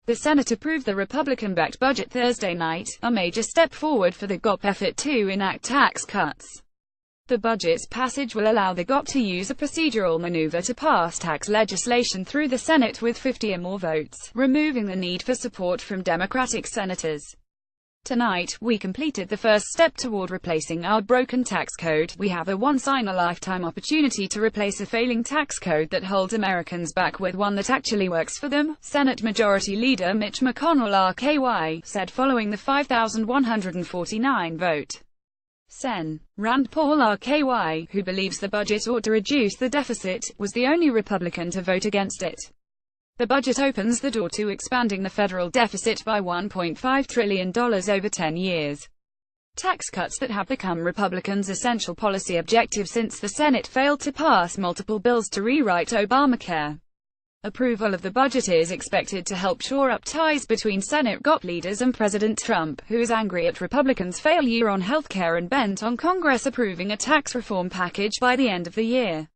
The Senate approved the Republican-backed budget Thursday night, a major step forward for the GOP effort to enact tax cuts. The budget's passage will allow the GOP to use a procedural maneuver to pass tax legislation through the Senate with 50 or more votes, removing the need for support from Democratic senators. Tonight, we completed the first step toward replacing our broken tax code. We have a once-in-a-lifetime opportunity to replace a failing tax code that holds Americans back with one that actually works for them, Senate Majority Leader Mitch McConnell RKY said following the 5,149 vote. Sen. Rand Paul RKY, who believes the budget ought to reduce the deficit, was the only Republican to vote against it. The budget opens the door to expanding the federal deficit by $1.5 trillion over 10 years. Tax cuts that have become Republicans' essential policy objective since the Senate failed to pass multiple bills to rewrite Obamacare. Approval of the budget is expected to help shore up ties between Senate GOP leaders and President Trump, who is angry at Republicans' failure on health care and bent on Congress approving a tax reform package by the end of the year.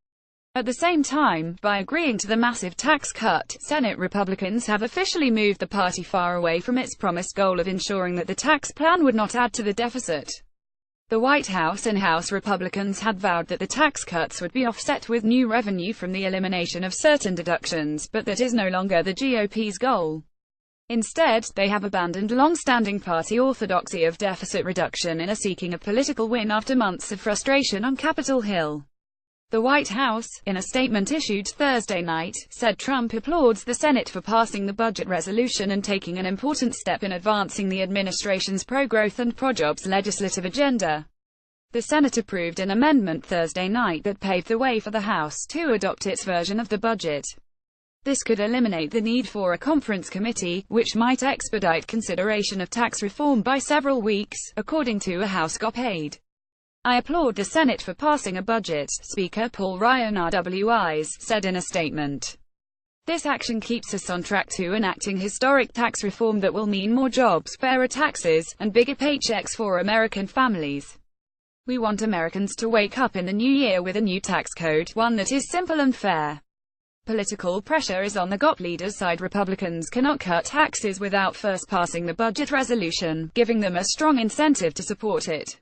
At the same time, by agreeing to the massive tax cut, Senate Republicans have officially moved the party far away from its promised goal of ensuring that the tax plan would not add to the deficit. The White House and House Republicans had vowed that the tax cuts would be offset with new revenue from the elimination of certain deductions, but that is no longer the GOP's goal. Instead, they have abandoned long-standing party orthodoxy of deficit reduction and are seeking a political win after months of frustration on Capitol Hill. The White House, in a statement issued Thursday night, said Trump applauds the Senate for passing the budget resolution and taking an important step in advancing the administration's pro-growth and pro-jobs legislative agenda. The Senate approved an amendment Thursday night that paved the way for the House to adopt its version of the budget. This could eliminate the need for a conference committee, which might expedite consideration of tax reform by several weeks, according to a House GOP aide. I applaud the Senate for passing a budget, Speaker Paul Ryan RWIs said in a statement. This action keeps us on track to enacting historic tax reform that will mean more jobs, fairer taxes, and bigger paychecks for American families. We want Americans to wake up in the new year with a new tax code, one that is simple and fair. Political pressure is on the GOP leaders' side. Republicans cannot cut taxes without first passing the budget resolution, giving them a strong incentive to support it.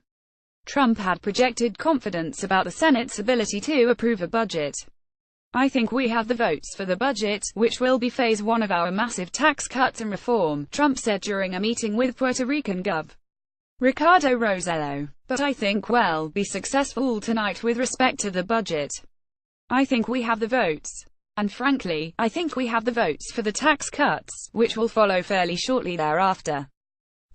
Trump had projected confidence about the Senate's ability to approve a budget. I think we have the votes for the budget, which will be phase one of our massive tax cuts and reform, Trump said during a meeting with Puerto Rican Gov. Ricardo Rossello. But I think we'll be successful tonight with respect to the budget. I think we have the votes. And frankly, I think we have the votes for the tax cuts, which will follow fairly shortly thereafter.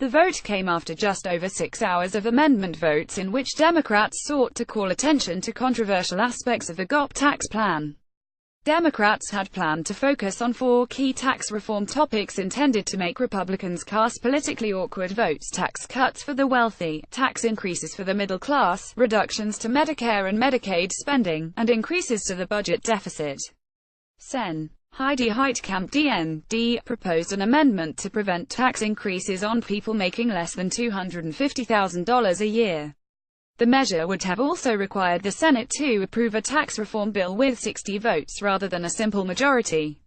The vote came after just over 6 hours of amendment votes in which Democrats sought to call attention to controversial aspects of the GOP tax plan. Democrats had planned to focus on 4 key tax reform topics intended to make Republicans cast politically awkward votes: tax cuts for the wealthy, tax increases for the middle class, reductions to Medicare and Medicaid spending, and increases to the budget deficit. Sen. Heidi Heitkamp DND proposed an amendment to prevent tax increases on people making less than $250,000 a year. The measure would have also required the Senate to approve a tax reform bill with 60 votes rather than a simple majority.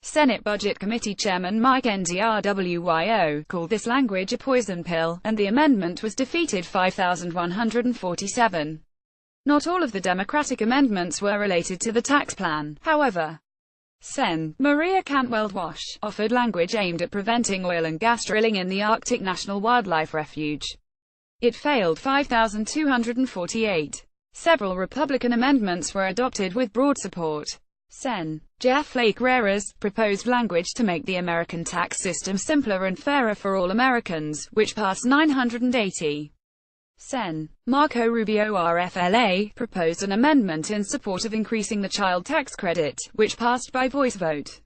Senate Budget Committee Chairman Mike Ndrwyo called this language a poison pill, and the amendment was defeated 5,147. Not all of the Democratic amendments were related to the tax plan, however. Sen. Maria Cantwell-Wash offered language aimed at preventing oil and gas drilling in the Arctic National Wildlife Refuge. It failed 5,248. Several Republican amendments were adopted with broad support. Sen. Jeff Flake Rares proposed language to make the American tax system simpler and fairer for all Americans, which passed 980. Sen. Marco Rubio RFLA proposed an amendment in support of increasing the child tax credit, which passed by voice vote.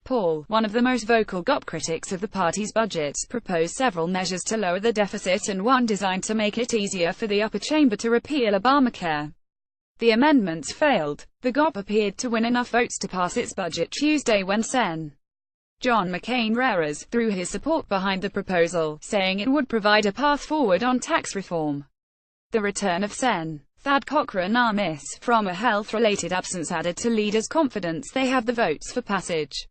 Paul, one of the most vocal GOP critics of the party's budget, proposed several measures to lower the deficit and one designed to make it easier for the upper chamber to repeal Obamacare. The amendments failed. The GOP appeared to win enough votes to pass its budget Tuesday when Sen. John McCain Rares threw his support behind the proposal, saying it would provide a path forward on tax reform. The return of Sen. Thad Cochran Armis from a health-related absence added to leaders' confidence they have the votes for passage.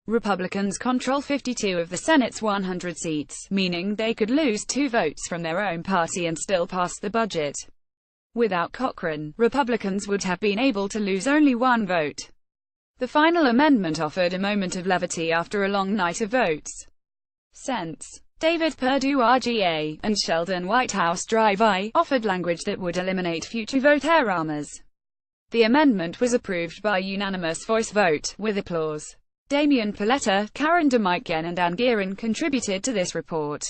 Republicans control 52 of the Senate's 100 seats, meaning they could lose 2 votes from their own party and still pass the budget. Without Cochran, Republicans would have been able to lose only 1 vote. The final amendment offered a moment of levity after a long night of votes. Sense. David Perdue RGA, and Sheldon Whitehouse Drive-I, offered language that would eliminate future vote-eramas. The amendment was approved by unanimous voice vote, with applause. Damian Paletta, Karen DeMiken and Ann Gearan contributed to this report.